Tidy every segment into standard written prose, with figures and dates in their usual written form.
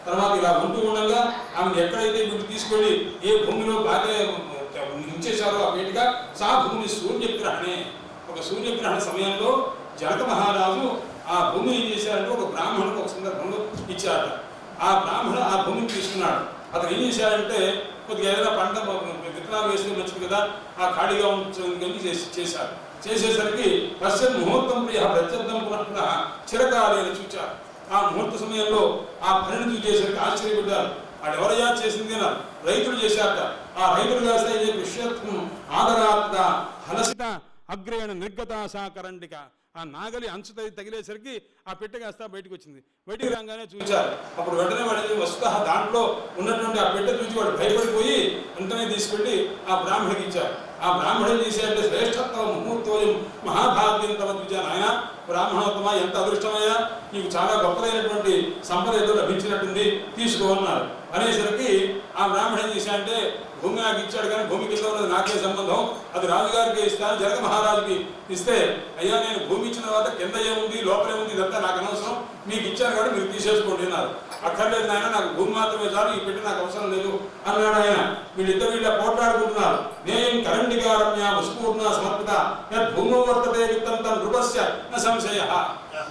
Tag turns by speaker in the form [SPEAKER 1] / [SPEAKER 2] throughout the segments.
[SPEAKER 1] తర్వాత ఇలా ఉంటూ ఉండగా ఆమెను ఎక్కడైతే వీళ్ళు తీసుకెళ్ళి ఏ భూమిలో బాగా ఉంచేశారో ఆ వేటిగా సా భూమి సూర్యగ్రహణే. ఒక సూర్యగ్రహణ సమయంలో జనక మహారాజు ఆ భూమిని ఏం చేశారంటే ఒక బ్రాహ్మణుకు ఒక సందర్భంలో ఇచ్చారట. ఆ బ్రాహ్మణుడు ఆ భూమిని తీసుకున్నాడు. అతను ఏం చేశారంటే కొద్దిగా ఏదైనా పంట విత్తనాలు వేస్తే వచ్చింది కదా, ఆ ఖాళీగా ఉంటుంది చేశారు. చేసేసరికి పశ్చిమ ముహూర్తం ప్రియ ప్రత్యర్థం పునః చిరకాలైన చూచారు. ఆ ముహూర్త సమయంలో ఆ పనిని చూసేసరికి ఆశ్చర్యపడ్డారు. వాళ్ళు ఎవరయ్యా చేసింది అన్నారు. రైతులు చేశారట. ఆ రైతులు చేస్తే విషయత్వం ఆదరాత్త హలసిత అగ్రేణ నిర్గత సాకరండిక. ఆ నాగలి అంచు తగిలేసరికి ఆ పెట్టె కాస్త బయటకు వచ్చింది. బయటికి రాగానే చూచారు. అప్పుడు వెంటనే వాడి వస్తుత దాంట్లో ఉన్నటువంటి ఆ పెట్టె చూసి వాడు భయపడిపోయి వెంటనే తీసుకెళ్ళి ఆ బ్రాహ్మడికి ఇచ్చారు. ఆ బ్రాహ్మణుడు చేసేయంటే శ్రేష్ఠత్వం ముహూర్తోయం మహాభాగ్యం తమ ద్విజాన్. ఆయన బ్రాహ్మణోత్తమ ఎంత అదృష్టమయ్యా, నీకు చాలా గొప్పదైనటువంటి సంపద ఏదో లభించినట్టుంది, తీసుకో అన్నారు. అనేసరికి ఆ బ్రాహ్మణుడు ఏం చేశాడంటే భూమి నాకు ఇచ్చాడు కానీ భూమి కింద ఉన్నది నాకే సంబంధం, అది రాజుగారికి ఇస్తాను. జనక మహారాజుకి ఇస్తే అయ్యా నేను భూమి ఇచ్చిన తర్వాత కింద ఏముంది లోపలే ఉంది ఇదంతా నాకు అనవసరం, మీకు ఇచ్చాను కాబట్టి మీరు తీసేసుకోండి అన్నారు. అక్కర్లేదు నాయన, నాకు భూమి మాత్రమే చాలు, ఈ పెట్టి నాకు అవసరం లేదు అన్నాడు ఆయన. వీళ్ళిద్దరు వీళ్ళ పోట్లాడుకుంటున్నారు. నేయం కరండిగా రమ్య ముస్పూర్ణ సమర్పిత భూమి వర్తతే విత్తం తన నృపస్య న సంశయ.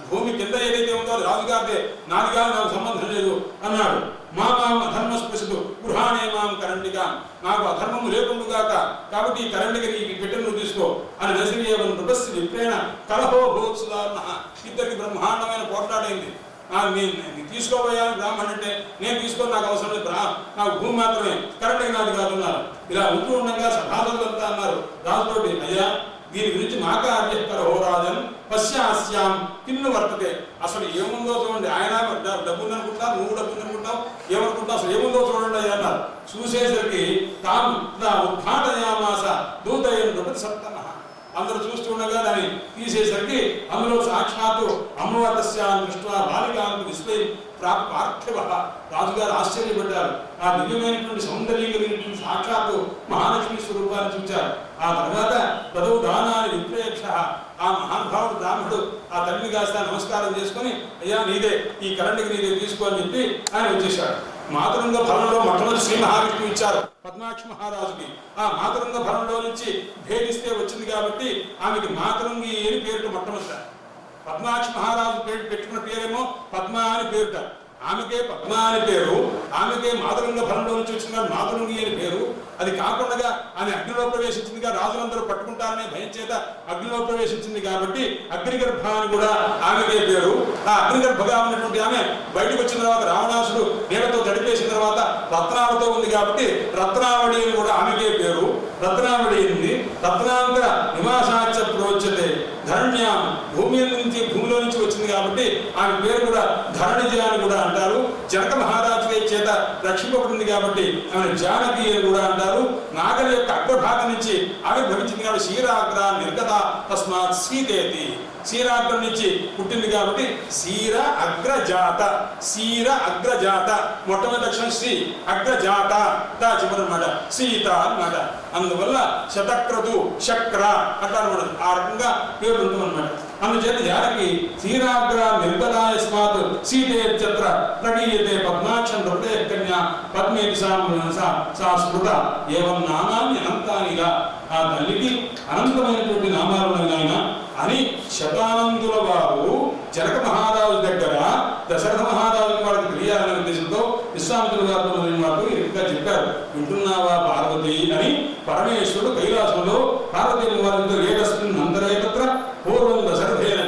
[SPEAKER 1] భూమి కింద ఏదైతే ఉందో అది రాజుగారిదే, నాదిగా నాకు సంబంధం లేదు అన్నాడు. మా అధర్మ స్పృశతు గృహాణే మాం కరండిగా, నాకు అధర్మము లేకుండుగాక కాబట్టి ఈ కరండిగా ఈ పెట్టెను నువ్వు తీసుకో అని నసిరియవన్ నృపస్య విప్రేణ కలహో భూత్సుదారుణ. ఇద్దరికి బ్రహ్మాండమైన పోట్లాడైంది. తీసుకోబోయా బ్రాహ్మణుడు అంటే నేను తీసుకోని నాకు అవసరం లేదు, నాకు భూమి మాత్రమే, కరెక్ట్గా నాది కాదు అన్నారు. ఇలా ఉంటూ ఉండగా సభాసదులంతా అన్నారు రాజుతోటి, అయ్యా దీని గురించి మాకా అభ్యకరహో రాజన్ పశ్యాస్యాం కిన్ను వర్తతే. అసలు ఏముందో చూడండి, ఆయన డబ్బుంది అనుకుంటావు, నువ్వు డబ్బుంది అనుకుంటావు, ఏమనుకుంటావు, అసలు ఏముందో చూడండి అయ్యా అన్నారు. చూసేసరికి తాము ఉద్ఘాటయామాస దూతయ్యను నృపతి సప్తమ. అందరూ చూస్తుండగా దాన్ని తీసేసరికి అందులో సాక్షాత్తు అమృతస్యాన్ని దృష్ట్యా బాలికాంత విస్మయం పార్థివ. రాజుగారు ఆశ్చర్యపడ్డారు. ఆ దివ్యమైనటువంటి సౌందర్యం కలిగినటువంటి సాక్షాత్తు మహాలక్ష్మి స్వరూపాన్ని చూచారు. ఆ తర్వాత పదవు దానాన్ని విప్రేక్ష. ఆ మహానుభావుడు బ్రాహ్మణుడు ఆ తల్లిని కాస్త నమస్కారం చేసుకుని అయ్యా నీదే, ఈ కరెంటుకి నీదే తీసుకో అని చెప్పి ఆయన వచ్చేశాడు. మాతృంగ ఫలంలో మొట్టమొదటి శ్రీ మహావిష్ణువు ఇచ్చారు పద్మాక్షి మహారాజుకి. ఆ మాతృంగ ఫలంలో నుంచి భేదిస్తే వచ్చింది కాబట్టి ఆమెకి మాతృంగి అని పేరుట మొట్టమొదట. పద్మాక్షి మహారాజు పెట్టుకున్న పేరేమో పద్మ అని పేరుట. ఆమెకే పద్మ అని పేరు, ఆమెకే మాతృంగ ఫలంలో నుంచి వచ్చిన మాతృంగి అని పేరు. అది కాకుండా ఆమె అగ్నిలో ప్రవేశించిందిగా, రాజులందరూ పట్టుకుంటారనే భయం చేత అగ్నిలో ప్రవేశించింది కాబట్టి అగ్నిగర్భ అని కూడా ఆమెకే పేరు. ఆ అగ్నిగర్భగా ఉన్నటువంటి ఆమె బయటకు వచ్చిన తర్వాత రావణాసుడు నీళ్లతో తడిపేసిన తర్వాత రత్నాలతో ఉంది కాబట్టి రత్నావళి అని కూడా ఆమెకే పేరు. రత్నావళి ఉంది. రత్నాంతర నివాసాచ ప్రోచ్యతే ధరణ్యాం. భూమిలో నుంచి వచ్చింది కాబట్టి ఆమె పేరు కూడా ధరణిజ అని కూడా అంటారు. జనక మహారాజు చేత రక్షింపబడింది కాబట్టి ఆమె జానకి అని కూడా అంటారు. నాగలి యొక్క అగ్రభాగం నుంచి ఆవిర్భవించింది కాబట్టి క్షీరాగ్ర నిర్గత తస్మాత్ సీతేతి. క్షీరాగ్రం నుంచి పుట్టింది కాబట్టి క్షీర అగ్రజాత. క్షీర అగ్రజాత మొట్టమొదటి అక్షరం శ్రీ, అగ్రజాత దా చివరి అన్నమాట సీత అన్నమాట. అందువల్ల శతక్రతు శక్ర అట్లా అనమాట. ఆ రకంగా పేరు ఉంటుందన్నమాట. అందుచేత జానకి క్షీరాగ్ర నిర్గతాయస్మాత్ సీతేత్యత్ర ప్రగీయతే పద్మాక్షం నృపతే కన్యా పద్మేతి సా స్మృత ఏవం నామాన్ని అనంతానిగా. ఆ తల్లికి అనంతమైనటువంటి నామాలు ఉన్నాయి ఆయన అని శతానందుల వారు జనక మహారాజు దగ్గర దశరథ మహారాజుకి వాళ్ళకి తెలియాలనే ఉద్దేశంతో విశ్వామిత్రుడు గారితో వారు ఇంకా చెప్పారు. వింటున్నావా పార్వతి అని. పరమేశ్వరుడు కైలాసంలో పార్వతీ వారితో ఏకస్మిన్ అంతరేకత్ర పూర్వం దశరథేన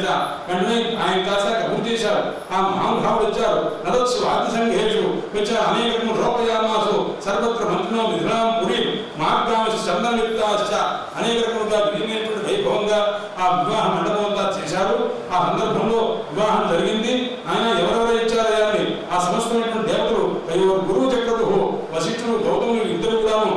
[SPEAKER 1] వెంటనే ఆయన కాస్త కబురు చేశారు. ఆ మహానుభావుడు వచ్చారు. నదత్సు ఆది సంఘేషు వచ్చారు. అనేక రూపయామాసు సర్వత్ర మంత్రినో మిథునాం పురి మార్గాంశ చందనయుక్తాశ్చ. అనేక రకములుగా దివ్యమైనటువంటి వైభవంగా ఆ వివాహ మండపం అంతా చేశారు. ఆ సందర్భంలో వివాహం జరిగింది. ఆయన ఎవరెవరు ఇచ్చారని ఆ సమస్తమైనటువంటి దేవతలు గురువు చక్రతు వశిష్ఠుడు గౌతములు ఇద్దరు కూడాను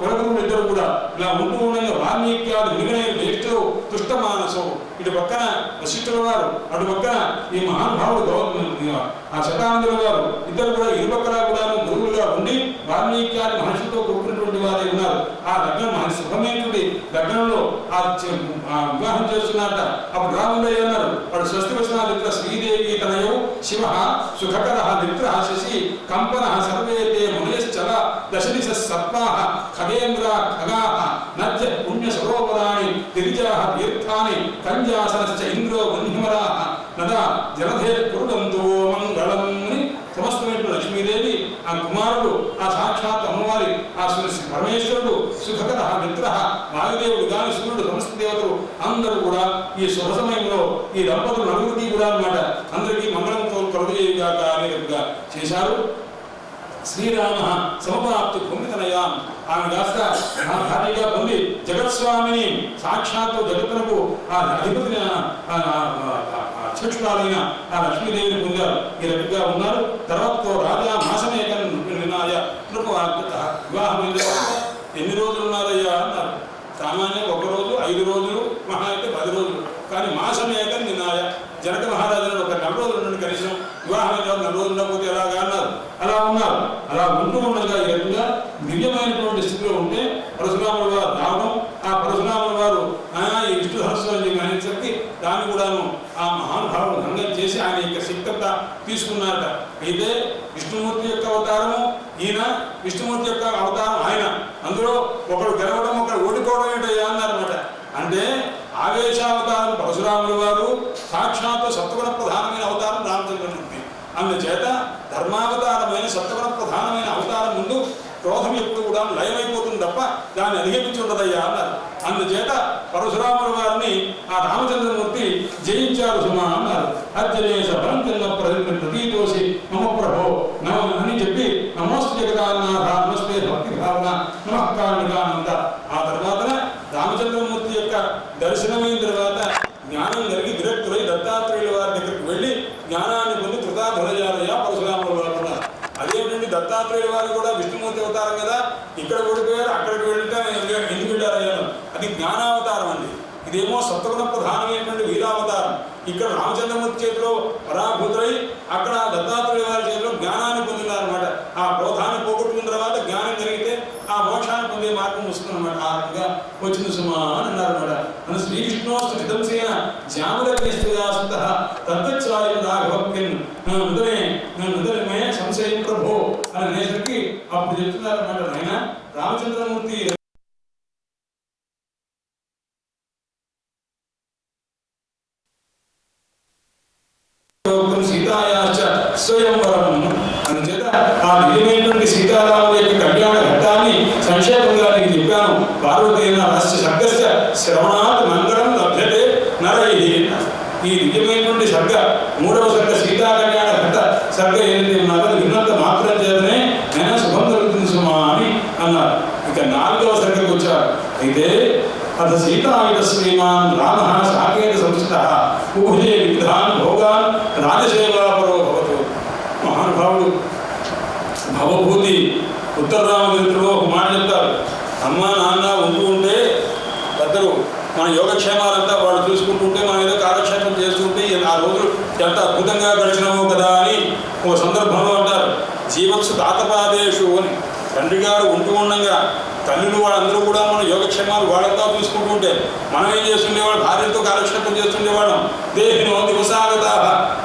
[SPEAKER 1] కులగురువులు ఇద్దరు కూడా ఇలా ఉంటూ ఉండగా వాల్మీకి మిగిలిన జ్యేష్ఠులు కృష్ణమానసు ఇటు పక్కన వశిష్ఠుల వారు, అటు పక్కన ఈ మహానుభావుడు ఆ శతానందుల వారు ఇద్దరు కూడా ఇరుపక్కల కూడా గురువులుగా ఉండి వాల్మీకి మహర్షితో కూడుకున్నటువంటి వారే ఉన్నారు. ఆ లగ్నం మన శుభమైనటువంటి లగ్నంలో ఆ వివాహం చేస్తున్నట్ట. అప్పుడు రాములయ్య అన్నారు, వాడు స్వస్తి వచనాలిత్ర శ్రీదేవి తనయౌ శివ సుఖకర మిత్ర శశి కంపన సర్వేతే మునయశ్చల దశదిశ సత్వాః ఖగేంద్ర ఖగాః నద్య పుణ్య సరోవరాణి గిరిజాః తీర్థాని కంజాసనశ్చ ఇంద్రో వన్హిమరాః నదా జలధే కురుడంతో మంగళం అని సమస్తమైన లక్ష్మీదేవి ఆ కుమారుడు ఆ సాక్షాత్ అమ్మవారి ఆ పరమేశ్వరుడు సుఖకర మిత్ర వాయుదేవుడు గాని సూర్యుడు సమస్త దేవతలు అందరూ కూడా ఈ శుభ సమయంలో ఈ దంపతులు నలుగురికి కూడా అన్నమాట అందరికీ మంగళంతో కలుగజేయుగాక అనేట్టుగా చేశారు. శ్రీరామ సమపాప్తి పొందితనయా ఆమె కాస్త భార్యగా పొంది జగత్స్వామిని సాక్షాత్తు జగత్తునకు ఆ అధిపతిని అధ్యక్షురాలైన ఆ లక్ష్మీదేవిని పొందారు. ఈ రకంగా ఉన్నారు. తర్వాత రాజా మాసమేకన్ వినాయ వివాహమైన ఎన్ని రోజులు ఉన్నారయ్యా అన్నారు. సామాన్యం 1 రోజు 5 రోజులు మహా అయితే 10 రోజులు, కానీ మాసమేకన్ వినాయ జనక మహారాజు ఒక 4 రోజులు ఉండండి కనీసం, వివాహమైన 4 రోజులు ఉండకపోతే ఎలాగా అన్నారు. అలా ఉన్నారు. అలా ఉంటూ ఉండగా ఈ రకంగా దివ్యమైనటువంటి స్థితిలో ఉంటే పరశురాముల వారు రావడం, ఆ పరశురాముల వారు ఈ విష్ణు సహస్రం అనేసరికి దాన్ని కూడాను ఆ మహానుభావుడు భంగం చేసి ఆయన యొక్క శక్తంతా తీసుకున్నారట. అయితే విష్ణుమూర్తి యొక్క అవతారము ఈయన, విష్ణుమూర్తి యొక్క అవతారం ఆయన. అందులో ఒకడు గెలవడం ఒకడు ఓడిపోవడం ఏంటయ్యా అన్నారన్నమాట. అంటే ఆవేశావతారం పరశురాముల వారు, సాక్షాత్తు సత్వగుణ ప్రధానమైన అవతారం రామచంద్రమూర్తి. అందుచేత ధర్మావతారమైన సత్వగుణ ప్రధానమైన అవతారం ముందు క్రోధం ఎప్పుడు కూడా లయమైపోతుంది తప్ప దాన్ని అధిగమించి ఉండదయ్యా అన్నారు. అందుచేత పరశురాముల వారిని ఆ రామచంద్రమూర్తి జయించారు సుమా అన్నారు. అర్జనేశ బలంకన్న ప్రతీతోసి మమ ప్రభో నమ అని చెప్పి నమోస్తు జగదానాథ నమస్తే భక్తి భావన నమఃకారణికానంద. ఆ తర్వాత రామచంద్రమూర్తి యొక్క దర్శనమైన తర్వాత జ్ఞానం కలిగి విరక్తులై దత్తాత్రేయుల వారి దగ్గరికి వెళ్ళి జ్ఞానాన్ని పొంది కృతాధనజాలయ్య పరశురాముల వారు ఉన్నారు. అదేమిటండి దత్తాత్రేయుల వారు కూడా విష్ణుమూర్తి అవతారం కదా, ఇక్కడ ఓడిపోయారు అక్కడికి వెళ్తే ఎందుకు వెళ్ళారయ్యాను, అది జ్ఞానావతారం అండి. ఇదేమో సత్వగుణ ప్రధానమైనటువంటి వీరావతారం. ఇక్కడ రామచంద్రమూర్తి చేతిలో పరాభూతులై అక్కడ దత్తాత్రేయుల వారి చేతిలో జ్ఞానాన్ని పొందినారన్నమాట. ఆ క్రోధాన్ని పోగొట్టుకున్న తర్వాత జ్ఞానం జరిగితే ఆ మోక్షాన్ని పొందే మార్గం వస్తుందన్నమాట. ఆ రకంగా వచ్చింది సుమా అని అన్నారన్నమాట. మన శ్రీకృష్ణో స్థితంసేన జాములకేశ్వరాసుత తత్వచ్చాయం రాఘవక్యన్ నుదరమే సంశయం ప్రభో అని అనేసరికి అప్పుడు చెప్తున్నారన్నమాట. ఆయన రామచంద్రమూర్తి సీతాయాశ్చ స్వయంవరం. అందుచేత ఆ దివ్యమైనటువంటి సీతారాముల యొక్క కళ్యాణ ఘట్టాన్ని సంక్షేపంగా నేను చెప్పాను. పార్వతీన రాష్ట్ర శబ్దస్య శ్రవణాత్ మంగళం లభ్యతే నరై. ఈ దివ్యమైనటువంటి సర్గ 3వ సర్గ సీతా కళ్యాణ ఘట్ట సర్గ ఏదైతే ఉన్నారో విన్నంత మాత్రం చేతనే నేను శుభం కలుగుతుంది సుమా అని అన్నారు. ఇక 4వ సర్గకు వచ్చారు. అయితే అథ సీతాయుధ శ్రీమాన్ రామ సాకేత సంస్థ ఉభయే వివిధాన్ భోగాన్ రాజసేవాపరో భవతు. మహానుభావుడు భవభూతి ఉత్తరరామచరిత్రలో ఒక మాట చెప్తారు. అమ్మ నాన్న ఉంటూ ఉంటే పెద్దలు మన యోగక్షేమాలంతా వాళ్ళు చూసుకుంటుంటే మనం ఏదో కాలక్షేపం చేస్తుంటే ఆ రోజులు ఎంత అద్భుతంగా గడిచినామో కదా అని ఒక సందర్భంలో అంటారు. జీవత్సు తాతపాదేషు అని. తండ్రి గారు ఉంటూ ఉండగా తల్లులు వాళ్ళందరూ కూడా మన యోగక్షేమాలు వాళ్ళంతా చూసుకుంటుంటే మనం ఏం చేస్తుండేవాడు, భార్యతో కాలక్షేపం చేస్తుండేవాళ్ళం. దేహినో దివసాగత.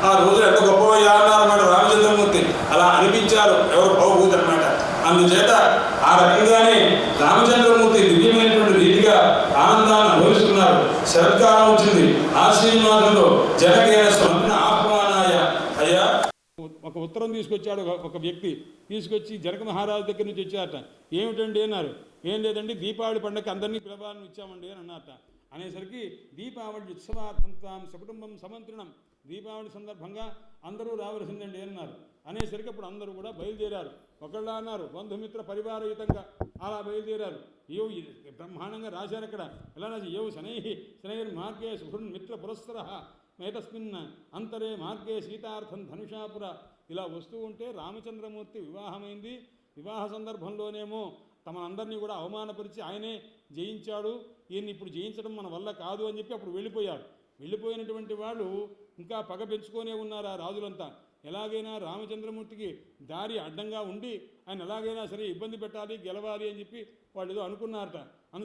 [SPEAKER 1] ఆ రోజులు ఎంత గొప్పవయ్యా అన్నారన్నమాట రామచంద్రమూర్తి. అలా అనిపించారు ఎవరు భవభూతి అన్నమాట. అందుచేత ఆ రకంగానే రామచంద్రమూర్తి దివ్యమైనటువంటి రీతిగా ఆనందాన్ని అనుభవిస్తున్నారు. శరత్కాలం వచ్చింది. ఆశ్వీమాసంలో జనకేన స్వంత ఆహ్వానాయ. అయ్యా ఒక ఉత్తరం తీసుకొచ్చాడు ఒక వ్యక్తి. తీసుకొచ్చి జనక మహారాజు దగ్గర నుంచి వచ్చారట. ఏమిటండి అన్నారు. ఏం లేదండి దీపావళి పండుగకి అందరినీ పిలవాలని ఇచ్చామండి అని అన్నారట. అనేసరికి దీపావళి ఉత్సవార్థంతాం సకుటుంబం సమంత్రణం, దీపావళి సందర్భంగా అందరూ రావలసిందండి అన్నారు. అనేసరికి అప్పుడు అందరూ కూడా బయలుదేరారు. ఒకళ్ళ అన్నారు బంధుమిత్ర పరివారయుతంగా అలా బయలుదేరారు. బ్రహ్మాండంగా రాశారు అక్కడ. ఎలా రాసి శనైర్ మార్గే సుహృన్ మిత్ర పురస్సర మేతస్మిన్ అంతరే మార్గే సీతార్థం ధనుషాపుర. ఇలా వస్తూ ఉంటే రామచంద్రమూర్తి వివాహమైంది. వివాహ సందర్భంలోనేమో తమనందరినీ కూడా అవమానపరిచి ఆయనే జయించాడు, ఈయన్ని ఇప్పుడు జయించడం మన వల్ల కాదు అని చెప్పి అప్పుడు వెళ్ళిపోయాడు. వెళ్ళిపోయినటువంటి వాళ్ళు ఇంకా పగ పెంచుకొనే ఉన్నారు ఆ రాజులంతా. ఎలాగైనా రామచంద్రమూర్తికి దారి అడ్డంగా ఉండి ఆయన ఎలాగైనా సరే ఇబ్బంది పెట్టాలి, గెలవాలి అని చెప్పి వాళ్ళు ఏదో అనుకున్నారట.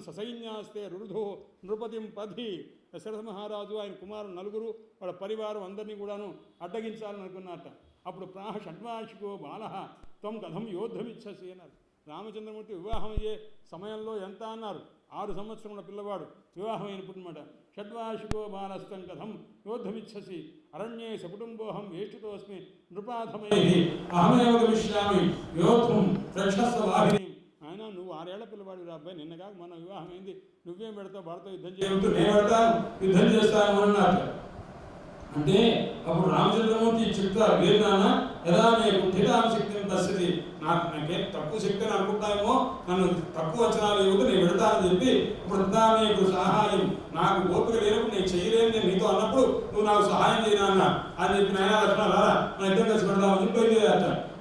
[SPEAKER 1] ససైన్యాస్తే రురుధో నృపతిం పది, దశరథ మహారాజు ఆయన కుమారులు నలుగురు వాళ్ళ పరివారం అందరినీ కూడాను అడ్డగించాలని అనుకున్నారట. అప్పుడు ప్రాహ షడ్వార్షికో బాల త్వం కథం యోద్ధమిచ్చసి అన్నారు. రామచంద్రమూర్తి వివాహం అయ్యే సమయంలో ఎంత అన్నారు? 6 సంవత్సరముల పిల్లవాడు వివాహం అయినప్పుడన్నమాట. షడ్వార్షికో బాలస్తం కథం యోద్ధమిచ్చసి అరణ్యే సకుటుంబోహం వేష్టితోస్మి నృపాధమై అహమేవ గమిష్యామి యోద్ధుం రక్షస్వ వాహిని. ఆయన నువ్వు 6 ఏళ్ల పిల్లవాడు రా అబ్బాయి, నిన్నగా మన వివాహం అయింది, నువ్వేం పెడతావు, భారత యుద్ధం చేయవద్దు, నేను పెడతాను, యుద్ధం చేస్తాను అన్నారు. అంటే అప్పుడు రామచంద్రమూర్తి చెప్తారు, లేదు నాన్న ఎలా నేను కుఠితాం శక్తిని పరిస్థితి, నాకేం తక్కువ శక్తి అని అనుకుంటామేమో, నన్ను తక్కువ అంచనాలు ఇవ్వదు, నేను పెడతానని చెప్పి ఇప్పుడు నీకు సహాయం, నాకు ఓపిక లేనప్పుడు నేను చేయలేను, నేను నీతో అన్నప్పుడు నువ్వు నాకు సహాయం చేయనా అన్నా అని చెప్పి నాయన లక్ష్మణ రారా మన ఇద్దరం కలిసి పెడదామని చెప్పి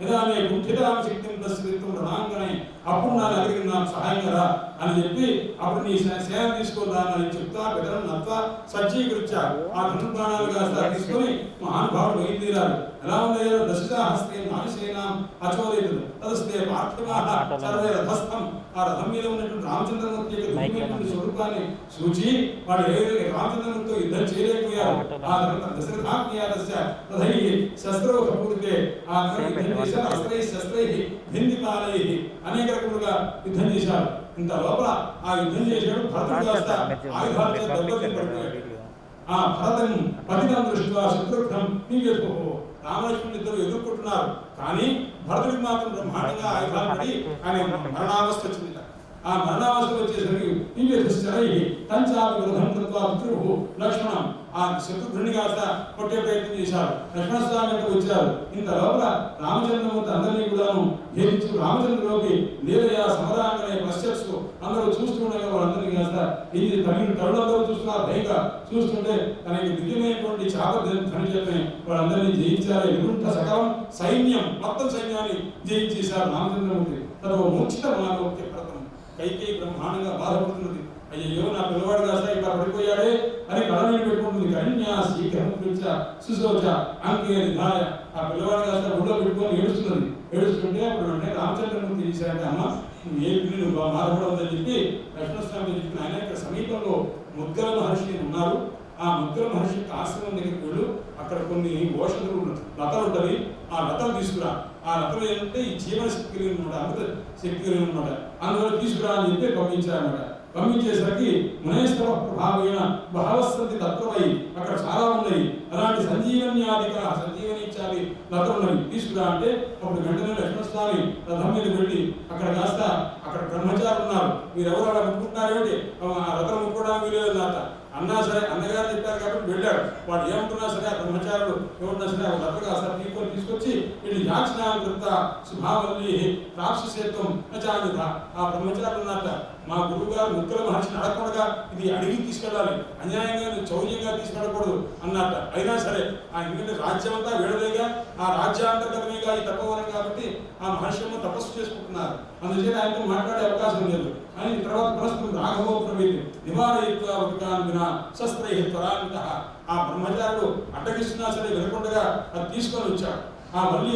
[SPEAKER 1] ఎలా నేను కుఠితాం శక్తిని పరిస్థితి రాగానే అప్పుడు నా దగ్గరికి నాకు సహాయం కదా అని చెప్పి అప్పుడు నీ సేవ తీసుకుందానని చెప్తా బెదరం నత్వ సజ్జీకరించా ఆ ధనుర్బాణాలు కాస్త తీసుకొని మహానుభావుడు బయలుదేరారు. ఎలా ఉన్నాయో దశహస్తే నాశేనాం అచోదయుడు తదస్తే పార్థివాః సర్వే రథస్థం. ఆ రథం మీద ఉన్నటువంటి రామచంద్రమూర్తి యొక్క దివ్యమైనటువంటి స్వరూపాన్ని సూచి వాడు రామచంద్రమూర్తితో యుద్ధం చేయలేకపోయారు. ఆ దశరథాజ్ఞాతస్య రథైః శస్త్రోపూరితే ఆ అస్త్రైః శస్త్రైః భిందిపాలైః అనేక రకములుగా యుద్ధం చేశారు. ఇంత లోపల ఆ యుద్ధం చేశాడు భరతుడు కాస్త ఆయుధాలతో దెబ్బతిని పడిపోయాడు. ఆ భరతం పతితం దృష్ట్యా శత్రుఘ్నం నీవేసుకో రామలక్ష్మణులు ఇద్దరు ఎదుర్కొంటున్నారు, కానీ భరతుడికి మాత్రం బ్రహ్మాండంగా ఆయుధాలు పడి ఆయన మరణావస్థ వచ్చింది. ఆ మరణావస్థ వచ్చేసరికి లక్ష్మణం ఆ శత్రుఘ్నుని కాస్త కొట్టే ప్రయత్నం చేశారు. లక్ష్మణస్వామి అంతా వచ్చారు. ఇంత లోపల రామచంద్రమూర్తి అందరినీ కూడాను భేదించు రామచంద్రులోకి లేదయా సమరాంగనే పశ్చర్సు అందరూ చూస్తుండగా వాళ్ళందరినీ కాస్త ఇది తమిళ తరుణందరూ చూస్తున్నారు, భయంగా చూస్తుంటే తనకి దివ్యమైనటువంటి చాపని వాళ్ళందరినీ జయించారు. ఎదురుంట సకలం సైన్యం మొత్తం సైన్యాన్ని జయించేశారు రామచంద్రమూర్తి. తన మూర్ఛిత మానవకి ప్రథమం కైకేయి బ్రహ్మాండంగా బాధపడుతున్నది. అయ్యో నా పిల్లవాడు కాస్త ఇలా పడిపోయాడే అని కళనీళ్ళు పెట్టుకుంటుంది. కన్యా శీఘ్రం సుశోచ అంకే నిధాయ ఆ పిల్లవాడు కాస్త గుడిలో పెట్టుకొని ఏడుస్తున్నది. ఏడుస్తుంటే అప్పుడు వెంటనే రామచంద్రమూర్తి తీశారంటే అమ్మ ఏ పిల్లి నువ్వు బాధపడవద్దని చెప్పి లక్ష్మణస్వామి చెప్పిన ఆయన ఇక్కడ సమీపంలో ముద్గల మహర్షి ఉన్నారు. ఆ ముద్గల మహర్షి ఆశ్రమం దగ్గరికి వెళ్ళు, అక్కడ కొన్ని ఓషధులు లతలు ఉంటుంది, ఆ లతలు తీసుకురా. ఆ లతలు ఏంటంటే ఈ జీవన శక్తి కలిగి ఉన్నమాట, అమృత శక్తి కలిగి ఉన్నమాట, అందువల్ల తీసుకురా అని చెప్పి పంపించారన్నమాట. పంపించేసరికి మునేశ్వర ప్రభావైన బహవస్సంతి తత్వమై అక్కడ చాలా ఉన్నాయి. అలాంటి సంజీవన్యాధిక సంజీవని ఇచ్చాలి లతలు ఉన్నవి, తీసుకురా అంటే అప్పుడు వెంటనే లక్ష్మణస్వామి రథం మీద వెళ్ళి అక్కడ కాస్త అక్కడ బ్రహ్మచారులు ఉన్నారు, మీరు ఎవరు అలా ముట్టుకుంటున్నారు ఏమిటి, ఆ రథం ముట్టుకోవడానికి వీలేదు అన్నమాట. అన్నా సరే అన్నగారు చెప్పారు కాబట్టి వెళ్ళాడు. వాడు ఏమంటున్నా సరే ఆ బ్రహ్మచారులు ఏమన్నా సరే ఒక రథగా సరే తీసుకొచ్చి వీళ్ళు యాచనాకృత శుభావల్లి రాక్షసేత్వం నచాంగత. ఆ బ్రహ్మచారులు ఉన్నట్ట మా గురువు గారు ముక్కల మహర్షిని అడగకూడగా ఇది అడిగి తీసుకెళ్ళాలి, అన్యాయంగా చౌర్యంగా తీసుకెళ్ళకూడదు అన్నట్ట. అయినా సరే ఆ ఎందుకంటే రాజ్యం అంతా వీడలేగా, ఆ రాజ్యాంతర్గతమేగా ఈ తపోవనం కాబట్టి ఆ మహర్షి తపస్సు చేసుకుంటున్నారు, అందుచేత ఆయనతో మాట్లాడే అవకాశం లేదు అని తర్వాత ప్రస్తుతం రాఘవో ప్రవీణ్ నివారయిత్వా వికాన్ వినా శస్త్రై త్వరాన్విత. ఆ బ్రహ్మచారుడు అడ్డగిస్తున్నా సరే వినకుండా అది తీసుకొని వచ్చాడు. ఆ వల్లి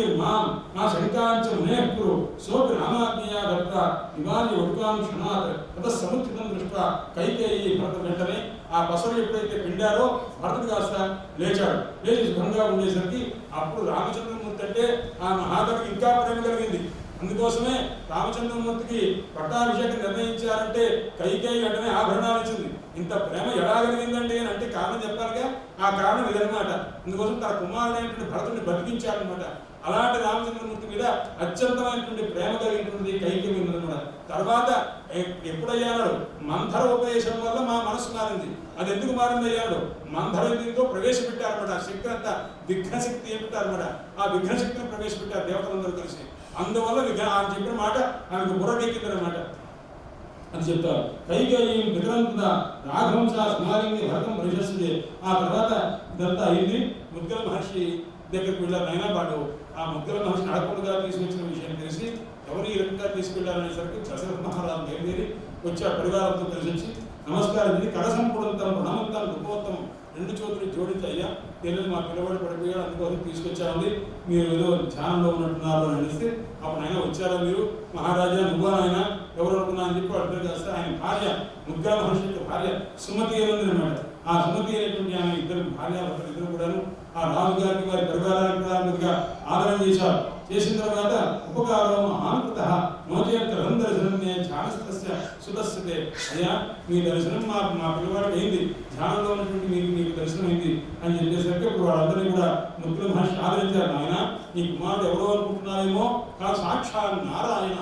[SPEAKER 1] మా శంకాంచ మునేహ్కురు సోపి రామాజ్ఞయా భర్త నివారి ఒడుకాంక్షణాత్ తత సముచితం దృష్ట్యా కైకేయి భరత వెంటనే ఆ పసరు ఎప్పుడైతే పిండారో భరతుడు కాస్త లేచాడు. లేచి సుఖంగా ఉండేసరికి అప్పుడు రామచంద్రమూర్తి అంటే ఆ మహాకవికి ఇంకా ప్రేమ కలిగింది. అందుకోసమే రామచంద్రమూర్తికి పట్టాభిషేకం నిర్ణయించారంటే కైకేయి వెంటనే ఆభరణాలు ఇచ్చింది. ఇంత ప్రేమ ఎలా కలిగిందండి అని అంటే కారణం చెప్పాలిగా, ఆ కారణం ఇదనమాట. అందుకోసం తన కుమారుడైనటువంటి భరతుడిని బతికించారనమాట. అలాంటి రామచంద్రమూర్తి మీద అత్యంతమైనటువంటి ప్రేమ కలిగినటువంటి కైకేయి ఉందన్నమాట. తర్వాత ఎప్పుడయ్యాడు మంథర ఉపదేశం వల్ల మా మనసు మారింది. అది ఎందుకు మారింది అయ్యాడు, మంథర దీంతో ప్రవేశపెట్టారనమాట. ఆ శక్తి అంతా విఘ్నశక్తి ఏమిటారనమాట. ఆ విఘ్నశక్తిని ప్రవేశపెట్టారు దేవతలందరూ కలిసి. అందువల్ల ఆయన చెప్పిన మాట ఆయనకు బుర్రకెక్కిందనమాట అని చెప్తారు. కైకేయి విక్రాంత రాఘవంశ స్మారింగి భరతం ప్రశస్తి. ఆ తర్వాత ఇదంతా అయింది. ముద్గల మహర్షి దగ్గరికి వెళ్ళారు. అయినా పాటు ఆ ముద్గల మహర్షిని అడగకుండా తీసుకొచ్చిన విషయం తెలిసి ఎవరు ఈ రకంగా తీసుకెళ్లారనేసరికి దశరథ మహారాజు బయలుదేరి వచ్చారు పరివారంతో కలిసి వచ్చి నమస్కారం చేసి కరసంపుడంతం ప్రణమంతం ఉపవత్తం రెండు చేతులు జోడించి అయ్యా తెలియదు మా పిల్లవాడు పడిపోయాడు అందుకోసం తీసుకొచ్చామండి మీరు ఏదో ధ్యానంలో ఉన్నట్టున్నారు అని అనిస్తే అప్పుడు ఆయన వచ్చారా మీరు మహారాజా నువ్వా ఆయన ఎవరు అనుకున్నా అని చెప్పి అర్థం చేస్తే ఆయన భార్య ముద్గా మహర్షి యొక్క భార్య సుమతి అనేది అనమాట ఆ సుమతి అనేటువంటి ఆయన ఇద్దరు భార్యాభర్తలు ఇద్దరు కూడాను ఆ రాజుగారికి వారి పరివారానికి ఆదరణ చేశారు చేసిన తర్వాత ఉపకారం మహాకృత నోచేత్తరం దర్శనమే ధ్యానస్థస్య సుతస్థితే అయ్యా మీ దర్శనం మా పిల్లవాడికి అయింది ధ్యానంలో ఉన్నటువంటి మీకు దర్శనం అయింది అని చెప్పేసరికి ఇప్పుడు వాళ్ళందరినీ కూడా ముద్దుల మహర్షి ఆదరించారు ఆయన నీ కుమారుడు ఎవరో అనుకుంటున్నారేమో కాదు సాక్షాత్ నారాయణ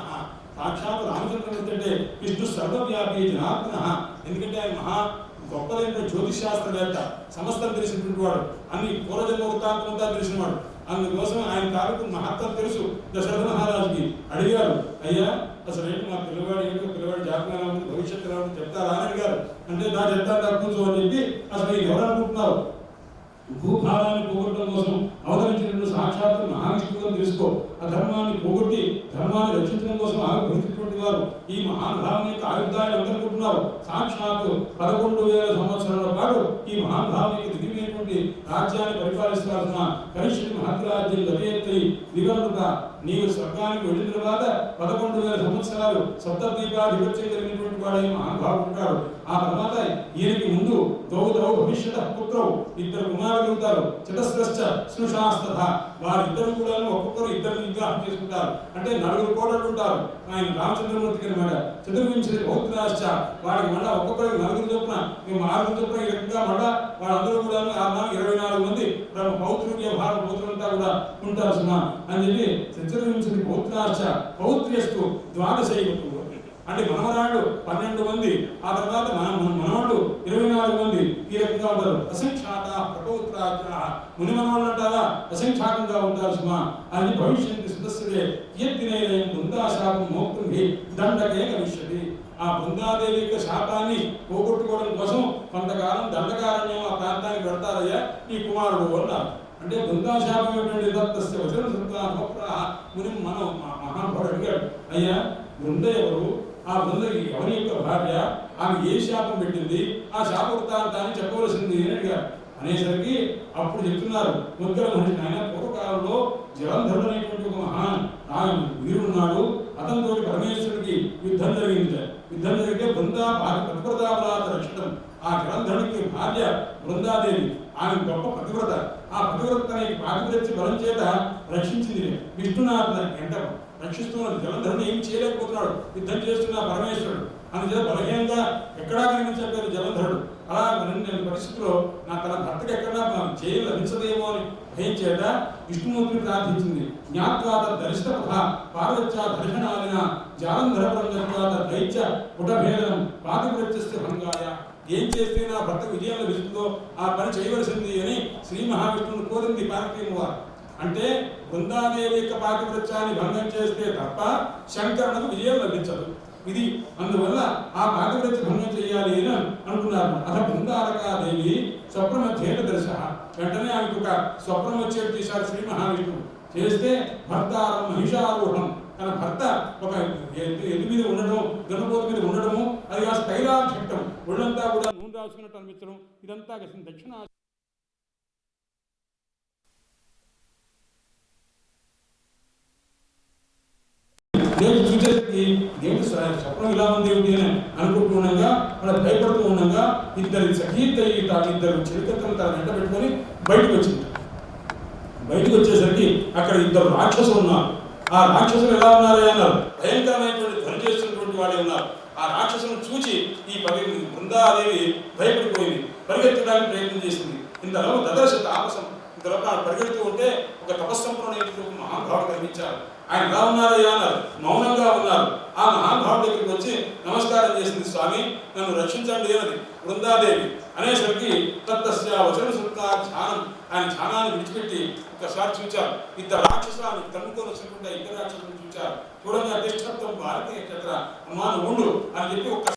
[SPEAKER 1] సాక్షాత్ రామచంద్రమూర్తి అంటే విష్ణు సర్వవ్యాపి జనార్దన ఎందుకంటే ఆయన మహా గొప్పదైన జ్యోతిషాస్త్రవేత్త సమస్తం తెలిసినటువంటి వాడు అన్ని పూర్వజన్మ వృత్తాంతమంతా తెలిసినవాడు అందుకోసం ఆయన తాలూకు మహత్వం తెలుసు దశరథ మహారాజుకి అడిగారు అయ్యా అసలు ఏంటి మా పిల్లవాడు జాతకంగా ఉంది భవిష్యత్తు ఎలా ఉంది చెప్తారా అని అడిగారు అంటే నా చెప్తాను కూర్చో అని చెప్పి అసలు ఎవరు అనుకుంటున్నారు భూభారాన్ని పోగొట్టడం కోసం అవతరించినటువంటి సాక్షాత్తు మహావిష్ణువుగా తెలుసుకో ఆ ధర్మాన్ని పోగొట్టి ధర్మాన్ని రక్షించడం కోసం ఆవిర్భవించినటువంటి వారు ఈ మహానుభావుని యొక్క ఆయుర్దాయాలు అందనుకుంటున్నారు సాక్షాత్తు 11,000 సంవత్సరాల పాటు ఈ మహానుభావునికి దివ్యమైనటువంటి రాజ్యాన్ని పరిపాలిస్తాల్సిన కనిష్ఠుడి మహద్రాజ్యం గతేత్తి దిగనుక నీవు స్వర్గానికి వెళ్ళిన తర్వాత 11,000 సంవత్సరాలు సప్తద్వీపాధిపత్యం కలిగినటువంటి వాడే మహానుభావుడు ఉంటాడు ఆ తర్వాత ఈయనకి ముందు తౌ భవిష్యత పుత్రవు ఇద్దరు కుమారులు ఉంటారు చతస్రశ్చ స్నుషాస్తథ వారిద్దరు కూడా ఒక్కొక్కరు ఇద్దరు విగ్రహం చేసుకుంటారు అంటే 4 కోడళ్ళు ఉంటారు ఆయన రామచంద్రమూర్తికి అనమాట చతుర్వింశతి పౌత్రాశ్చ వారికి మళ్ళా ఒక్కొక్కరికి 4 చొప్పున మేము 6 చొప్పున ఈ రకంగా మళ్ళా వాళ్ళందరూ కూడా 24 మంది పౌత్రుడియ భారత పౌత్రులంతా కూడా ఉంటారు సుమా అని చెప్పి చతుర్వింశతి పౌత్రాశ్చ పౌత్ర్యస్తు ద్వాదశైవతు అంటే మనవరాళ్ళు 12 మంది ఆ తర్వాత మనవాళ్ళు 24 మంది ఈ రకంగా ఉంటారు అసంఖ్యాత ప్రపౌత్రాచ ముని మనవాళ్ళు అంటారా అసంఖ్యాకంగా ఉంటారు సుమా అని భవిష్యత్తు సుదస్సుడే కీర్తినైలయం బృందాశాపం మోక్తుంది దండకే భవిష్యతి ఆ బృందాదేవి యొక్క శాపాన్ని పోగొట్టుకోవడం కోసం కొంతకాలం దండకారణ్యం ఆ ప్రాంతానికి పెడతారయ్యా ఈ కుమారుడు అన్నారు అంటే బృందాశాపం ఏంటంటే దత్తస్య వచన సృత్వా ముని మనం మహానుభావుడు అడిగాడు అయ్యా బృంద ఎవరు ఆ బృంద ఎవరి యొక్క భార్య ఆమె ఏ శాపం పెట్టింది ఆ శాప వృత్తాంతాన్ని చెప్పవలసింది అని అడిగారు అనేసరికి అప్పుడు చెప్తున్నారు ముద్గల మహర్షి ఆయన పూర్వకాలంలో జలంధరుడు అనేటువంటి ఒక మహాన్ వీరుడున్నాడు అతనితో పరమేశ్వరుడికి యుద్ధం జరిగితే బృందా పతివ్రతాపరాధ రక్షితం ఆ జలంధరుడికి భార్య బృందాదేవి ఆమె గొప్ప పతివ్రత ఆ పతివ్రతని పాతివ్రత్య బలం చేత రక్షించింది విష్ణునాథ ఎంట రక్షిస్తున్న జలంధరుడు ఏం చేయలేకపోతున్నాడు యుద్ధం చేస్తున్న పరమేశ్వరుడు అందుచేత బలహీనంగా ఎక్కడా కనిపించలేదు జలంధరుడు అలా నేను పరిస్థితిలో నా తన భర్తకు ఎక్కడా జయం లభించదేమో అని భయం చేత విష్ణుమూర్తిని ప్రార్థించింది జ్ఞాత్వాత దర్శన పార్వత్య దర్శనాలిన జాలంధర ప్రజత్వాత దైత్య పుటభేదనం పాతివ్రత్యస్య భంగాయ ఏం చేస్తే నా భర్త విజయం లభిస్తుందో ఆ పని చేయవలసింది అని శ్రీ మహావిష్ణువుని కోరింది పార్వతీదేవి వారు అంటే బృందాదేవి యొక్క పాతివ్రత్యాన్ని భంగం చేస్తే తప్ప శంకరునకు విజయం లభించదు ఇది అందువల్ల ఆ పాతివ్రత్య భంగం చేయాలి అని అనుకున్నారు అథ బృందారకాదేవి స్వప్నమధ్యేత దర్శ వెంటనే ఆమెకు ఒక స్వప్నం వచ్చేట్టు చేశారు శ్రీ మహావిష్ణువు చేస్తే భర్తారం మహిషారూఢం తన భర్త ఒక ఎద్దు మీద ఉండడం గనుపోతు మీద ఉండడము అది ఆ స్థైలాభిషక్తం ఒళ్ళంతా కూడా నూనె రాసుకున్నట్టు అనిపించడం ఇదంతా దక్షిణ దేవుడు చూసేసరికి దేవుడు స్వప్నం ఇలా ఉంది ఏమిటి అని అనుకుంటూ ఉండగా మన భయపడుతూ ఉండగా ఇద్దరు చిరుకత్తలు తన వెంట పెట్టుకొని బయటకు వచ్చింది బయటకు వచ్చేసరికి అక్కడ ఇద్దరు రాక్షసులు ఉన్నారు ఆ రాక్షసులు ఎలా ఉన్నారో అన్నారు భయంకరమైనటువంటి ధ్వని చేస్తున్నటువంటి వాళ్ళే ఉన్నారు ఆ రాక్షసులను చూచి ఈ బృందాదేవి భయపడిపోయింది పరిగెత్తడానికి ప్రయత్నం చేసింది ఇంతలో దదర్శ తాపసం ఇంతలో పరిగెడుతూ ఉంటే ఒక తపస్సంపూర్ణ మహాభావుడు కనిపించారు ఆయన ఎలా ఉన్నారయ్యా అన్నారు మౌనంగా ఉన్నారు ఆ మహాభావుడి దగ్గరికి వచ్చి నమస్కారం చేసింది స్వామి నన్ను రక్షించండి అన్నది బృందాదేవి అనేసరికి తత్తస్య వచన సుత్తా ధ్యానం ఆయన ధ్యానాన్ని విడిచిపెట్టి ఒకసారి చూచారు ఇద్దరు రాక్షసులను తన్నుకొని వచ్చినటువంటి ఇద్దరు రాక్షసులను చూచారు చూడంగా తిష్టత్వం భారతీయ క్షేత్ర అమ్మాను ఉండు అని చెప్పి ఒక్క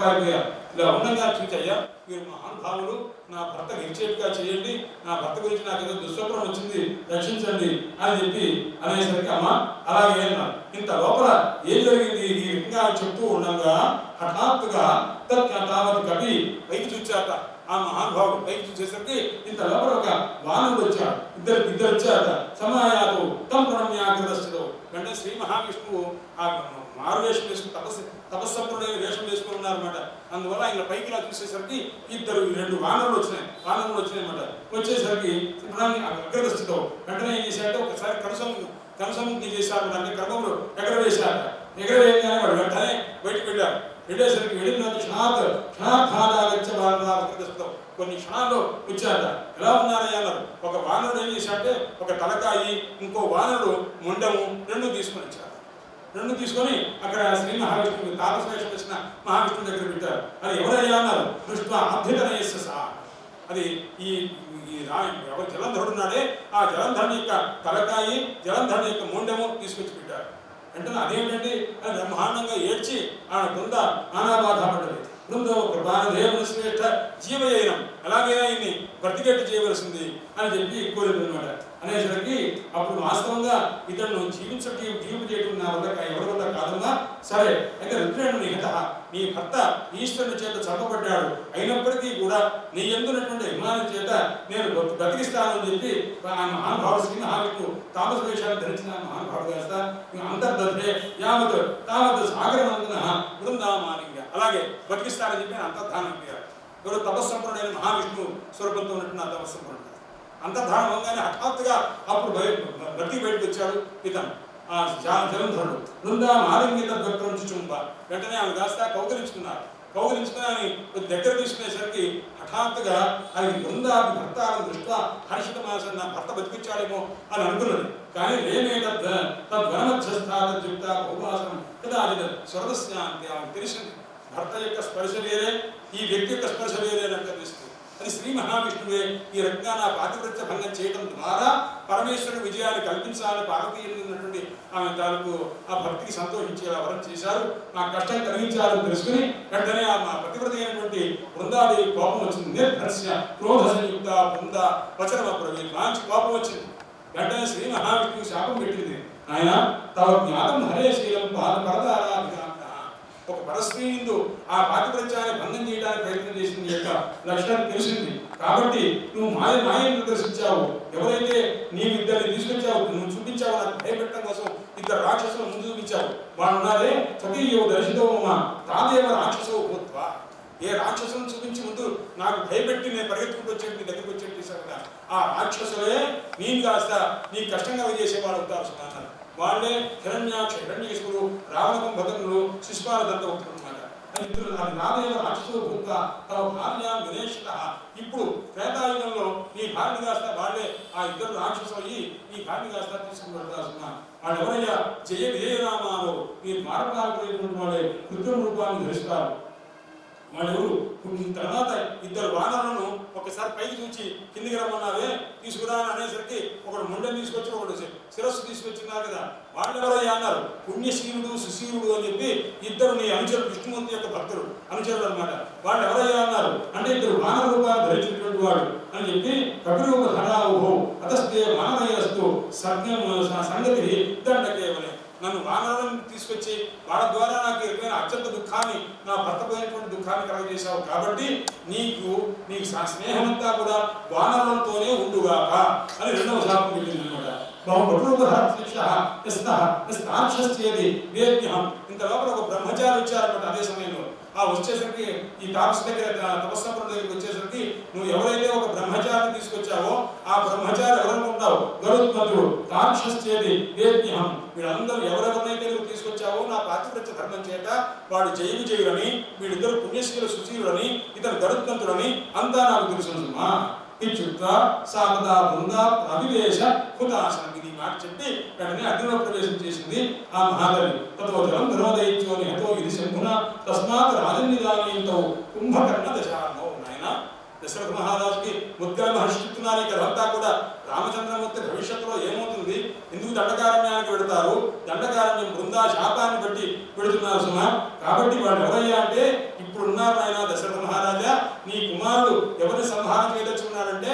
[SPEAKER 1] పారిపోయారు ఇలా ఉండగా చూచయ్యా మీరు మహానుభావులు, నా భర్త ఇచ్చేట్టుగా చేయండి, నా భర్త గురించి నాకు ఏదో దుస్వప్నం వచ్చింది, రక్షించండి అని చెప్పి అనేసరికి అమ్మ అలాగే అన్నారు. ఇంత లోపల ఏం జరిగింది ఈ విధంగా చెప్తూ ఉండగా హఠాత్తుగా తావత్ కవి పైకి చూచాక, ఆ మహానుభావుడు పైకి చూసేసరికి ఇంత లోపల ఒక వానరుడు వచ్చాడు. ఇద్దరు వచ్చాక సమాయాలు తమ ప్రణమ్యాగ్రదస్తుడు. వెంటనే శ్రీ మహావిష్ణువు ఆ మారువేషం వేసుకుని తపస్సంపరుడైన వేషం వేసుకుని ఉన్నారన్నమాట. అందువల్ల ఆయన పైకి ఇలా చూసేసరికి రెండు వానరులు వచ్చినాయన్నమాట. వచ్చేసరికి అగ్రదస్తుతో వెంటనే ఏం చేశారంటే ఒకసారి కనుసముఖి చేశారు. అంటే కర్మములు ఎగరవేయగానే వాడు వెంటనే బయటకు వెళ్ళారు. వెళ్ళేసరికి వెళ్ళిన క్షణార్థాదాగచ్చ కొన్ని క్షణాల్లో వచ్చారట. ఎలా ఉన్నారయ్యా అన్నారు. ఒక వానరుడు ఏం చేశాడంటే ఒక తలకాయి, ఇంకో వానరుడు మొండము రెండు తీసుకొని వచ్చారు. రెండు తీసుకొని అక్కడ శ్రీ మహావిష్ణువు తాపస్వేషం వచ్చిన మహావిష్ణువు దగ్గర పెట్టారు. అది ఎవరయ్యా అన్నారు. దృష్ట్యా అభ్యుదనయస్య సహా, అది ఈ ఎవరు జలంధరుడు ఉన్నాడే ఆ జలంధరుని యొక్క తలకాయి, జలంధరుని యొక్క మొండము తీసుకొచ్చి పెట్టారు. వెంటనే అదేమిటంటే అది బ్రహ్మాండంగా ఏడ్చి ఆమె బృంద నానాబాధపడ్డది. బృందో కృపాదేవుని శ్రేష్ఠ జీవయనం, అలాగైనా ఇన్ని బ్రతికెట్టు చేయవలసింది అని చెప్పి కోరింది అనమాట. అనేసరికి అప్పుడు వాస్తవంగా ఇతను జీవింపజేయడం నా వల్ల ఎవరి వల్ల కాదన్నా సరే అయితే రుద్రేణు నిహత, నీ భర్త ఈశ్వరుని చేత చంపబడ్డాడు, అయినప్పటికీ కూడా నీ ఎందున్నటువంటి అభిమానం చేత నేను బ్రతికిస్తాను అని చెప్పి ఆ మహానుభావుడు శ్రీ మహావిష్ణువు తామస వేషాలు ధరించిన మహానుభావుడు కాస్త అంతర్దత్తే యావత్ తావత్ సాగరనందున బృందామానింగ, అలాగే బతికిస్తానని చెప్పి అంతర్ధానం అయ్యారు. ఎవరు తపస్సంపన్నుడైన మహావిష్ణువు స్వరూపంతో ఉన్నట్టు ఆ తపస్సంపన్నుడు అంతర్ధానం అవగానే హఠాత్తుగా అప్పుడు బతికి బయటకు వచ్చాడు ఇతను ఆ జలంధరుడు. బృందా మాలింగిత భక్తుల చుంబ, వెంటనే ఆమె కాస్త కౌగలించుకున్నారు. కౌగలించుకుని ఆమె దగ్గర తీసుకునేసరికి హఠాత్తుగా ఆయన బృందాది భర్తాలను దృష్ట్యా హర్షిత మాసం నా భర్త బతికిచ్చాడేమో అని అనుకున్నది. కానీ లేనే తద్వనమధ్యస్థాయుక్త బహుభాసనం కదా అది స్వర్గస్య అంటే ఆమెకు తెలిసింది. భర్త యొక్క స్పర్శ వేరే, ఈ వ్యక్తి యొక్క స్పర్శ వేరే అని తెలుస్తుంది. అది శ్రీ మహావిష్ణువే ఈ రకంగా నా పాతివ్రత్య భంగం చేయడం ద్వారా పరమేశ్వరుని విజయాన్ని కల్పించాలని పార్వతీయులు ఉన్నటువంటి ఆమె తాలూకు ఆ భక్తికి సంతోషించేలా వరం చేశారు. నా కష్టం కలిగించాలని తెలుసుకుని వెంటనే ఆ మా పతివ్రత అయినటువంటి బృందాదేవి కోపం వచ్చింది. నిర్ధర్స్య క్రోధ సంయుక్త బృంద వచనమ ప్రవీ, మంచి కోపం వచ్చింది. వెంటనే శ్రీ మహావిష్ణువు శాపం పెట్టింది. ఆయన తమ జ్ఞాతం హరేశీలం పరదారాభిగా, ఒక పరస్త్రీయందు ఆ పాతివ్రత్యాన్ని భంగం చేయడానికి ప్రయత్నం చేసిన యొక్క లక్షణం తెలిసింది. కాబట్టి నువ్వు మాయను ప్రదర్శించావు. ఎవరైతే నీవు ఇద్దరిని తీసుకొచ్చావు, నువ్వు చూపించావు, నాకు భయపెట్టడం కోసం ఇద్దరు రాక్షసులు ముందు చూపించావు. వాళ్ళు ఉన్నారే స్వకీయో దర్శితోమా తాదేవ రాక్షసో భూత్వా, ఏ రాక్షసులను చూపించి ముందు నాకు భయపెట్టి నేను పరిగెత్తుకుంటూ వచ్చేది నీ దగ్గరికి వచ్చేది తీసావు కదా, ఆ రాక్షసులే నేను కాస్త నీ కష్టంగా చేసేవాడు అవుతారు సుమారు. వాళ్ళే హిరణ్యాక్ష హిరణ్యేశ్వరుడు, రావణకం భద్రులు, శిశుపాల దంతభక్తులు అన్నమాట. నాదేవ రాక్షసు భూత తమ భార్య వినేషిత. ఇప్పుడు త్రేతాయుగంలో నీ భార్యని కాస్త వాళ్ళే ఆ ఇద్దరు రాక్షసులు అయ్యి ఈ భార్యని కాస్త తీసుకుని పెడతారు సుమా. వాళ్ళు ఎవరయ్యా జయ విజయరామాలో ఈ మార్గాలైనటువంటి వాళ్ళే కృత్రిమ రూపాన్ని ధరిస్తారు. వాళ్ళెవరు తర్వాత ఇద్దరు వానరులను ఒకసారి పైకి చూచి కిందికి రమ్మన్నావే తీసుకురా అని అనేసరికి ఒకడు ముండని తీసుకొచ్చి ఒకడు శిరస్సు తీసుకొచ్చిన్నారు కదా, వాళ్ళు ఎవరయ్యా అన్నారు. పుణ్యశీలుడు సుశీలుడు అని చెప్పి ఇద్దరు నీ అనుచరుడు, విష్ణుమూర్తి యొక్క భక్తులు అనుచరుడు అనమాట. వాళ్ళు ఎవరయ్యా అన్నారు. అంటే ఇద్దరు వానర రూపాలు ధరించినటువంటి వాడు అని చెప్పి కపిరూప ధరావుహో అతస్తే వానరయస్తు సంగతి దండకేవలే, నన్ను వానరులను తీసుకొచ్చి వాళ్ళ ద్వారా నాకు ఎదురైన అత్యంత దుఃఖాన్ని, నా భర్త పోయినటువంటి దుఃఖాన్ని కలగజేశావు. కాబట్టి నీకు స్నేహమంతా కూడా వానరులతోనే ఉండుగాక అని రెండవ శాపం వెళ్ళింది అనమాట. ఇంత లోపల ఒక బ్రహ్మచారి వచ్చారన్నమాట. అదే సమయంలో ఆ వచ్చేసరికి ఈ తాపస్ దగ్గర తపస్సంపరుడు దగ్గరికి వచ్చేసరికి నువ్వు ఎవరైతే ఒక బ్రహ్మచారిని తీసుకొచ్చావో ఆ బ్రహ్మచారి ఎవరనుకుంటావు గరుత్మంతుడు తాక్షస్యేది వేద్యహం, వీళ్ళందరూ ఎవరెవరినైతే నువ్వు తీసుకొచ్చావో నా పాతివ్రత్య ధర్మం చేత వాడు జయ విజయులని, వీళ్ళిద్దరు పుణ్యశీల సుశీలుడని, ఇతను గరుత్మంతుడని అంతా నాకు తెలుసుమా. ఇచ్చుత్తా సామదా బృందా అవివేశ హుతాసనం, ఇది మాట చెప్పి వెంటనే అగ్నిలో ప్రవేశం చేసింది ఆ మహాదేవి. తతో జలం ధర్మదైత్యోని హతో ఇది శంభున తస్మాత్ రాజన్నిదానీతో కుంభకర్ణ దశార్ణో. నాయన దశరథ మహారాజుకి ముద్గల మహర్షి చెప్తున్నారు ఈ కథంతా కూడా. రామచంద్రమూర్తి భవిష్యత్తులో ఏమవుతుంది, ఎందుకు దండకారణ్యానికి పెడతారు, దండకారణ్యం బృందా శాపాన్ని బట్టి పెడుతున్నారు సుమా. కాబట్టి వాడు ఎవరయ్యా అంటే ఇప్పుడు ఉన్నారు ఆయన దశరథ మహారాజా, నీ కుమారుడు ఎవరిని సంహారం చేయదలుచుకున్నాడంటే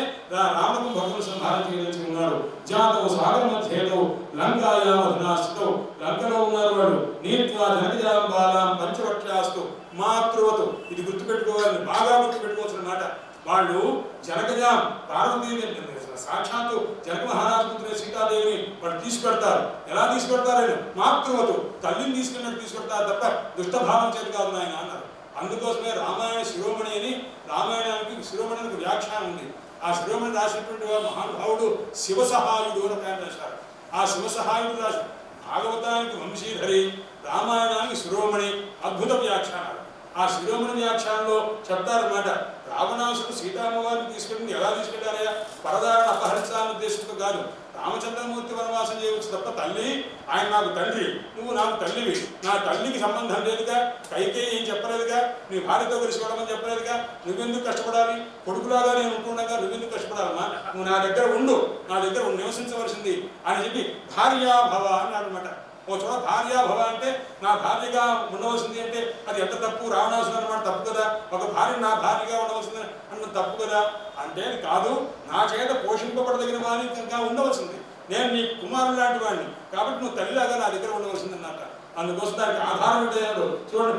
[SPEAKER 1] రాముడు భక్తులు సంహారం చేయదలుచుకున్నాడు. జాతవు సాగర మధ్యేతో లంకాయాం అధునాస్థితో, లంకలో ఉన్నారు వాడు. నీత్వా జనకజాం బాలాం పంచవక్ష్యాస్తు మాతృవతు. ఇది గుర్తుపెట్టుకోవాలని, బాగా గుర్తుపెట్టుకోవచ్చు అన్నమాట. వాళ్ళు జనకజాం పార్వతీదేవి సాక్షాత్తు జనక మహారాజు కూతురు సీతాదేవిని వాళ్ళు తీసుకెడతారు. ఎలా తీసుకెడతారు? ఆయన మాతృవతు, తల్లిని తీసుకున్నట్టు తీసుకెడతారు తప్ప దుష్టభావం చేతి కాదు ఆయన అన్నారు. అందుకోసమే రామాయణ శిరోమణి అని, రామాయణానికి శిరోమణికి వ్యాఖ్యానం ఉంది. ఆ శిరోమణి రాసినటువంటి మహానుభావుడు శివసహాయుడు అని ఆయన రాశారు. ఆ శివసహాయుడు రాసి భాగవతానికి వంశీధరి, రామాయణానికి శిరోమణి, అద్భుత వ్యాఖ్యానాలు. ఆ శిరోమణి వ్యాఖ్యానంలో చెప్తారన్నమాట, రావణాసుడు సీతామ్మవారిని తీసుకెళ్ళి ఎలా తీసుకెళ్లారయ్యా? పరదారణ అపహరించాలనే ఉద్దేశంతో కాదు. రామచంద్రమూర్తి వనవాసం చేయవచ్చు తప్ప తల్లి, ఆయన నాకు తండ్రి, నువ్వు నాకు తల్లివి, నా తల్లికి సంబంధం లేదుగా, కైకేయి ఏం చెప్పలేదుగా, నీ భార్యతో కలిసి వెళ్ళమని చెప్పలేదుగా, నువ్వెందుకు కష్టపడాలి? కొడుకులాగా నేను ఉంటుండగా నువ్వెందుకు కష్టపడాలమ్మా? నువ్వు నా దగ్గర ఉండు, నా దగ్గర నివసించవలసింది అని చెప్పి భార్యాభవ అన్నాడు అనమాట. ఓ చోట భార్యాభవ అంటే నా భార్యగా ఉండవలసింది అంటే అది ఎంత తప్పు? రావణాసుడు అన్నమాట తప్పు కదా. ఒక భార్య నా భార్యగా ఉండవలసింది అన్న తప్పు కదా. అంటే కాదు, నా చేత పోషింపబడదగిన వాడిని ఇంకా ఉండవలసింది, నేను నీ కుమారుడు లాంటి వాడిని, కాబట్టి నువ్వు తల్లిలాగా నా దగ్గర ఉండవలసింది అన్నమాట. అందుకోసం దానికి ఆధారం ఏంటో చూడండి,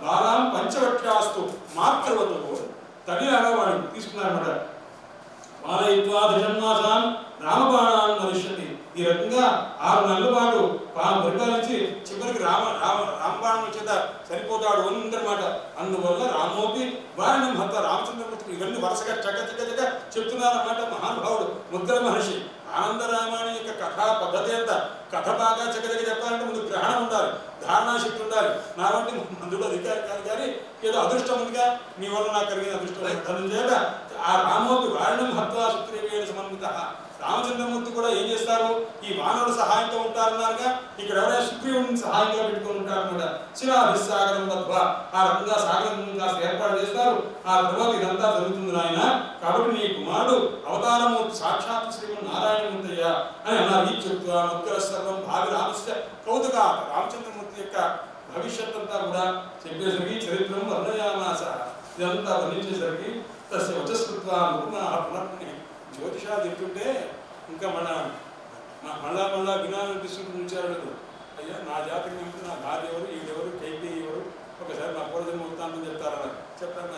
[SPEAKER 1] బాలాం పంచవక్ష్యాస్తు మాతృవతు, తల్లిలాగా వాడిని తీసుకున్నారన్నమాట. బాలయిత్వాధమాసాం రామబాణాన్ని మనుష్యతి. ఈ రకంగా 6 నెలల పాటు పరిపాలించి చివరికి రామబాణం చేత సరిపోతాడు అందరమాట. అందువల్ల రామోపి వారిని భర్త రామచంద్రమూర్తికి ఇవన్నీ వరుసగా చక్క చెప్తున్నారన్నమాట మహానుభావుడు ముద్ర మహర్షి. ఆనందరామాయణ యొక్క కథా పద్ధతి అంత కథ బాగా చక్కగా చెప్పాలంటే ముందు గ్రహణం ఉండాలి, ధారణాశక్తి ఉండాలి. నా వంటి మందుడు అధికారి కాదు, కానీ ఏదో అదృష్టం ఉందిగా, మీ వల్ల నాకు కలిగిన అదృష్టం చేత ఆ రామోపి వారిని భర్త సుగ్రీవేణ సమన్విత. రామచంద్రమూర్తి కూడా ఏం చేస్తారు? ఈ వానరుల సహాయంతో ఉంటారన్నారుగా, ఇక్కడ ఎవరైనా సుగ్రీవుని సహాయంగా పెట్టుకుని ఉంటారన్నమాట. శిలాభిస్సాగరం తత్వ, ఆ రకంగా సాగరం కాస్త ఏర్పాటు చేస్తారు. ఆ తర్వాత ఇదంతా జరుగుతుంది నాయన. కాబట్టి నీ కుమారుడు అవతారమూర్తి సాక్షాత్ శ్రీమన్నారాయణమూర్తయ్య అని అన్నారు. ఈ చెప్తా ముత్కర సర్వం భావి రామస్య కౌతుక. రామచంద్రమూర్తి యొక్క భవిష్యత్ అంతా కూడా చెప్పేసరికి చరిత్రం వర్ణయామాస, ఇదంతా వర్ణించేసరికి తస్య వచస్కృత్వా పునః జ్యోతిషాలు చెప్తుంటే ఇంకా మళ్ళా వినాలనిపిస్తుంటే ఉంచాడు. అయ్యా నా జాతకం ఏమిటి, నా భార్య ఎవరు, ఈడెవరు, కైకేయి ఎవరు, ఒకసారి నా పూర్వజన్మ వృత్తాంతం చెప్తారన్నారు. చెప్పాను